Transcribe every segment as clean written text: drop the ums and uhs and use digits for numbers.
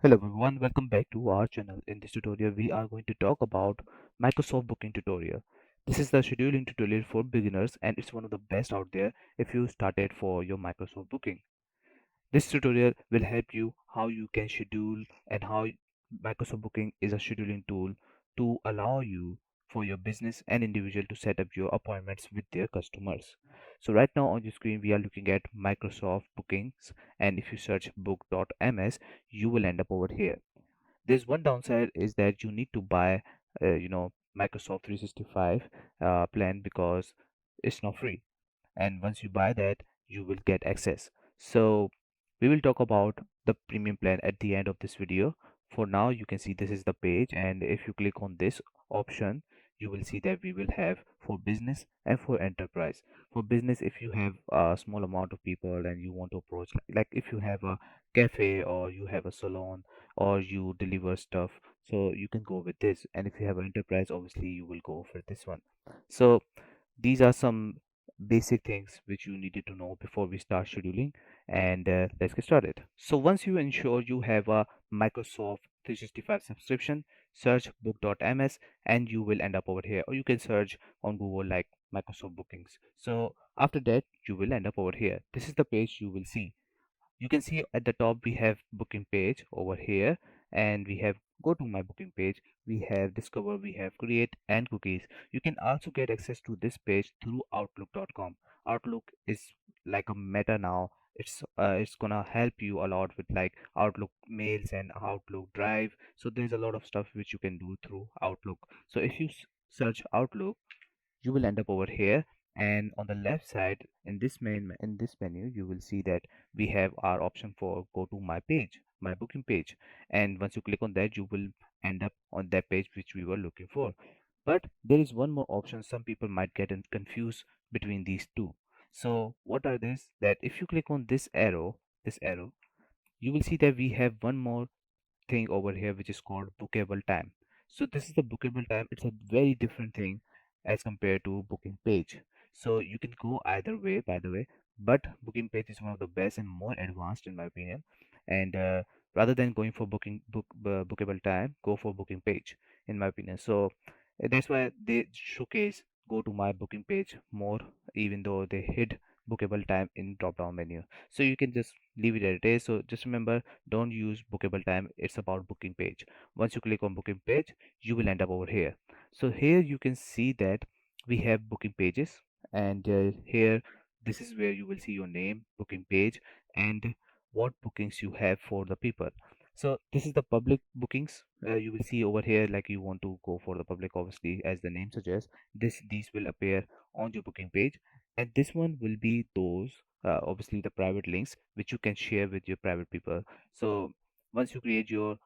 Hello everyone, welcome back to our channel. In this tutorial, we are going to talk about Microsoft Booking tutorial. This is the scheduling tutorial for beginners and it's one of the best out there if you started for your Microsoft Booking. This tutorial will help you how you can schedule and how Microsoft Booking is a scheduling tool to allow you for your business and individual to set up your appointments with their customers. So right now on your screen we are looking at Microsoft Bookings, and if you search book.ms you will end up over here. There's one downside is that you need to buy Microsoft 365 plan because it's not free, and once you buy that you will get access. So we will talk about the premium plan at the end of this video. For now you can see this is the page, and if you click on this option you will see that we will have for business and for enterprise. For business, if you have a small amount of people and you want to approach, like if you have a cafe or you have a salon or you deliver stuff, so you can go with this. And if you have an enterprise, obviously you will go for this one. So these are some basic things which you needed to know before we start scheduling, and let's get started. So once you ensure you have a Microsoft 365 subscription, search book.ms and you will end up over here, or you can search on Google like Microsoft Bookings. So after that you will end up over here. This is the page you will see. You can see at the top we have booking page over here, and we have go to my booking page, we have discover, we have create and cookies. You can also get access to this page through outlook.com. Outlook is like a meta now. It's gonna help you a lot with like Outlook mails and Outlook drive. So there's a lot of stuff which you can do through Outlook. So if you search Outlook you will end up over here, and on the left side in this menu you will see that we have our option for go to my page, my booking page, and once you click on that you will end up on that page which we were looking for. But there is one more option some people might get confused between these two. So what are this, that if you click on this arrow you will see that we have one more thing over here which is called bookable time. So this is the bookable time. It's a very different thing as compared to booking page. So you can go either way, by the way, but booking page is one of the best and more advanced in my opinion. And rather than going for bookable time, go for booking page in my opinion. So that's why they showcase go to my booking page more, even though they hid bookable time in drop down menu. So you can just leave it as it is. So just remember, don't use bookable time, it's about booking page. Once you click on booking page you will end up over here. So here you can see that we have booking pages, and here this is where you will see your name, booking page, and what bookings you have for the people. So this is the public bookings. You will see over here, like you want to go for the public, obviously as the name suggests, these will appear on your booking page. And this one will be those obviously the private links which you can share with your private people. So once you create your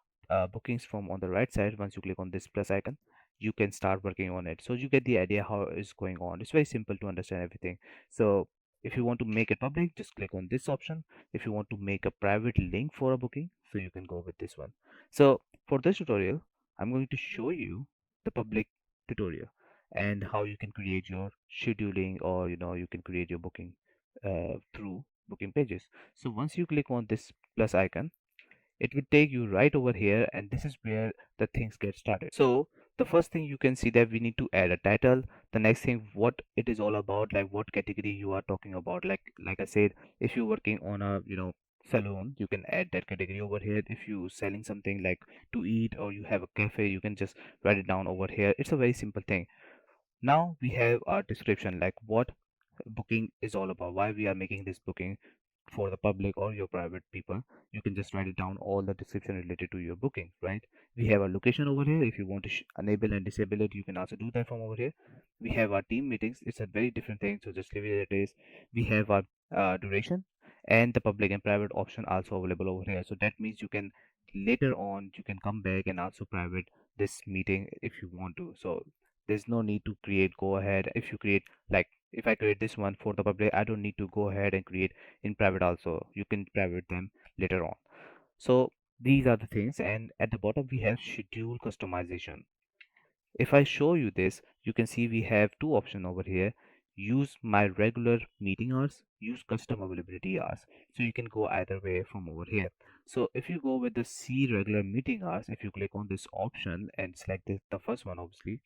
bookings from on the right side, once you click on this plus icon you can start working on it. So you get the idea how it's going on. It's very simple to understand everything. So if you want to make it public, just click on this option. If you want to make a private link for a booking, so you can go with this one. So for this tutorial I'm going to show you the public tutorial and how you can create your scheduling, or you can create your booking through booking pages. So once you click on this plus icon it will take you right over here, and this is where the things get started. So the first thing you can see that we need to add a title. The next thing, what it is all about, like what category you are talking about. Like I said, if you're working on a salon, you can add that category over here. If you selling something like to eat, or you have a cafe, you can just write it down over here. It's a very simple thing. Now we have our description, like what booking is all about, why we are making this booking for the public or your private people. You can just write it down, all the description related to your booking, right? We have a location over here. If you want to enable and disable it, you can also do that from over here. We have our team meetings. It's a very different thing, so just leave it as it is. We have our duration and the public and private option also available over here. So that means you can later on you can come back and also private this meeting if you want to. So there's no need to create go ahead. If you create, like if I create this one for the public, I don't need to go ahead and create in private also. You can private them later on. So these are the things, and at the bottom we have schedule customization. If I show you this, you can see we have two options over here. use my regular meeting hours, use custom availability hours. So you can go either way from over here. So if you go with the see regular meeting hours, if you click on this option and select this, the first one obviously,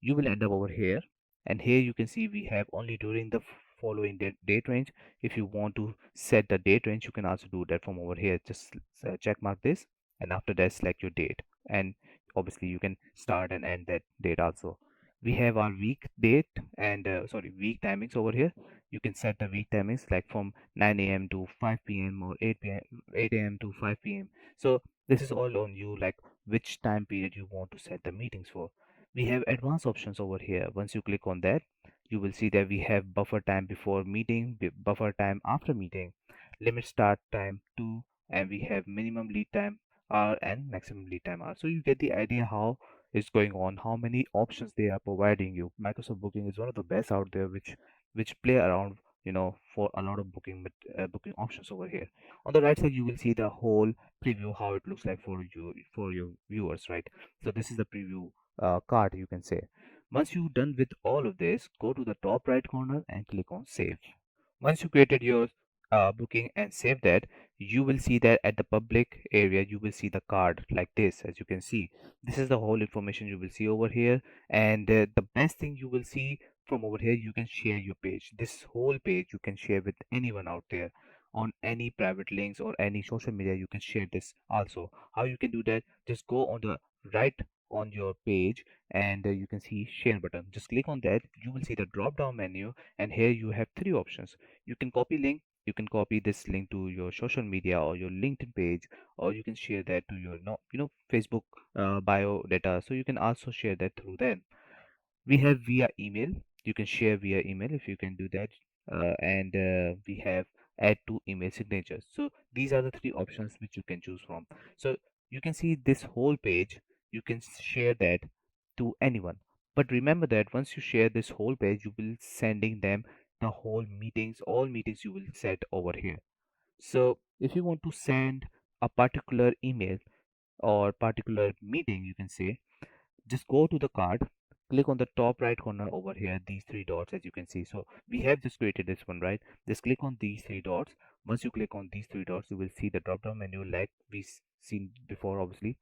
you will end up over here, and here you can see we have only during the following date range. If you want to set the date range, you can also do that from over here. Just check mark this, and after that select your date, and obviously you can start and end that date also. We have our week date and sorry, week timings over here. You can set the week timings like from 9 a.m. to 5 p.m. or 8 a.m. to 5 p.m. So this is all on you, like which time period you want to set the meetings for. We have advanced options over here. Once you click on that, you will see that we have buffer time before meeting, buffer time after meeting, limit start time to, and we have minimum lead time hour and maximum lead time hour. So you get the idea how it's going on, how many options they are providing you. Microsoft Booking is one of the best out there, which play around, for a lot of booking options over here. On the right side, you will see the whole preview, how it looks like for you, for your viewers, right? So this is the preview card, you can say. Once you're done with all of this, go to the top right corner and click on save. Once you created your booking and save that, you will see that at the public area, you will see the card like this. As you can see, this is the whole information you will see over here. And the best thing you will see from over here, you can share your page. This whole page you can share with anyone out there on any private links or any social media. You can share this also. How you can do that? Just go on the right on your page, and you can see share button. Just click on that. You will see the drop down menu, and here you have three options. You can copy link. You can copy this link to your social media or your LinkedIn page, or you can share that to your Facebook bio data. So you can also share that through there. We have via email. You can share via email if you can do that. And we have add to email signatures. So these are the three options which you can choose from. So you can see this whole page, you can share that to anyone. But remember that once you share this whole page, you will sending them the whole meetings, all meetings you will set over here. So if you want to send a particular email or particular meeting, you can say, just go to the card, click on the top right corner over here, these three dots, as you can see. So we have just created this one, right? Just click on these three dots. Once you click on these three dots, you will see the drop down menu like we seen before. Obviously,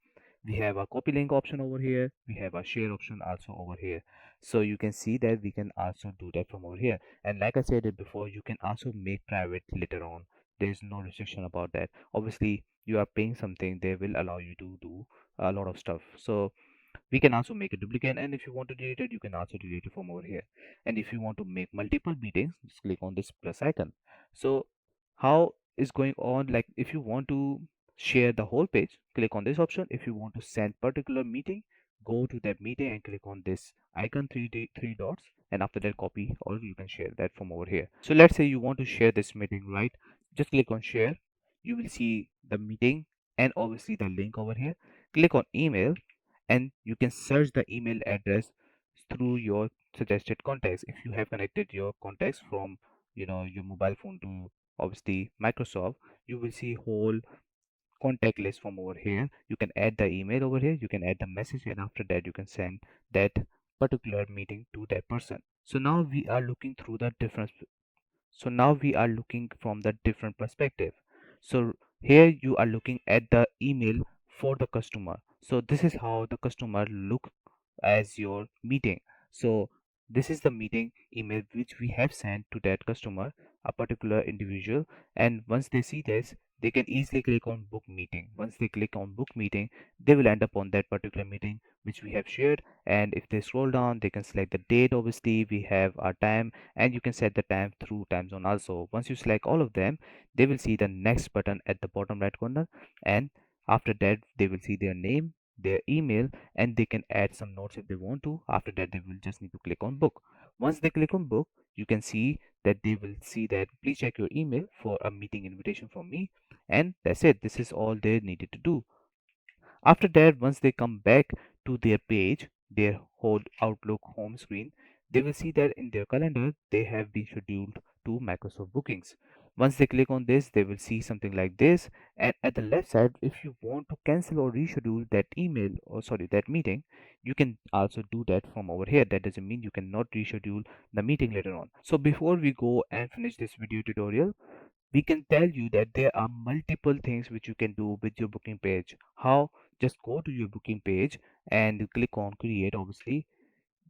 we have a copy link option over here, we have a share option also over here. So you can see that we can also do that from over here. And like I said it before, you can also make private later on. There's no restriction about that. Obviously, you are paying something, they will allow you to do a lot of stuff. So we can also make a duplicate, and if you want to delete it, you can also delete it from over here. And if you want to make multiple meetings, just click on this plus icon. So how is going on, like if you want to share the whole page, click on this option. If you want to send particular meeting, go to that meeting and click on this icon, three dots, and after that copy, or you can share that from over here. So let's say you want to share this meeting, right? Just click on share. You will see the meeting and obviously the link over here. Click on email, and you can search the email address through your suggested contacts. If you have connected your contacts from your mobile phone to obviously Microsoft, you will see whole contact list from over here. You can add the email over here, you can add the message, and after that you can send that particular meeting to that person. So now we are looking through the difference. So now we are looking from the different perspective. So here you are looking at the email for the customer. So this is how the customer look as your meeting. So this is the meeting email which we have sent to that customer, a particular individual. And once they see this, they can easily click on book meeting. Once they click on book meeting, they will end up on that particular meeting which we have shared. And if they scroll down, they can select the date. Obviously we have our time, and you can set the time through time zone also. Once you select all of them, they will see the next button at the bottom right corner, and after that they will see their name, their email, and they can add some notes if they want to. After that they will just need to click on book. Once they click on book, you can see that they will see that please check your email for a meeting invitation from me, and that's it. This is all they needed to do. After that, once they come back to their page, their whole Outlook home screen, they will see that in their calendar they have been scheduled to Microsoft Bookings. Once they click on this, they will see something like this. And at the left side, if you want to cancel or reschedule that email, or sorry, that meeting, you can also do that from over here. That doesn't mean you cannot reschedule the meeting later on. So before we go and finish this video tutorial, we can tell you that there are multiple things which you can do with your booking page. How? Just go to your booking page and click on create. Obviously,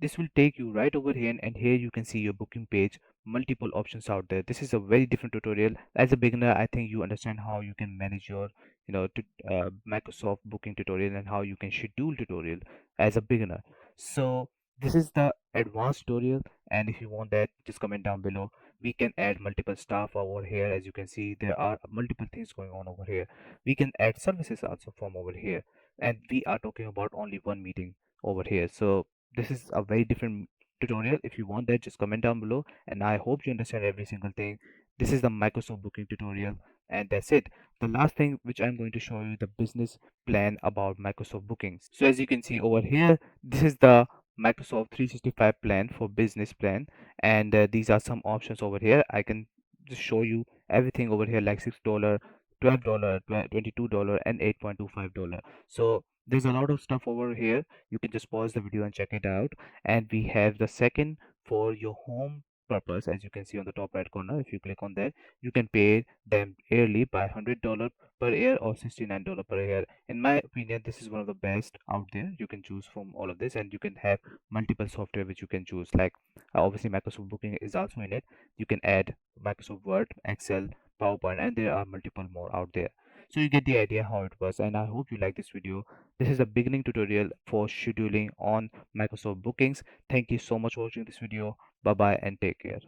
this will take you right over here, and here you can see your booking page, multiple options out there. This is a very different tutorial. As a beginner, I think you understand how you can manage your Microsoft booking tutorial and how you can schedule tutorial as a beginner. So this is the advanced tutorial, and if you want that, just comment down below. We can add multiple stuff over here. As you can see, there are multiple things going on over here. We can add services also from over here, and we are talking about only one meeting over here. So this is a very different tutorial. If you want that, just comment down below, and I hope you understand every single thing. This is the Microsoft booking tutorial, and that's it. The last thing which I'm going to show you, the business plan about Microsoft bookings. So as you can see over here, this is the Microsoft 365 plan for business plan, and these are some options over here. I can just show you everything over here, like $6, $12, $22, and $8.25. So there's a lot of stuff over here. You can just pause the video and check it out. And we have the second for your home purpose. As you can see on the top right corner, if you click on that, you can pay them yearly by $100 per year or $69 per year. In my opinion, this is one of the best out there. You can choose from all of this, and you can have multiple software which you can choose, like obviously Microsoft booking is also in it. You can add Microsoft Word, Excel, PowerPoint, and there are multiple more out there. So you get the idea how it works, and I hope you like this video. This is a beginning tutorial for scheduling on Microsoft bookings. Thank you so much for watching this video. Bye bye and take care.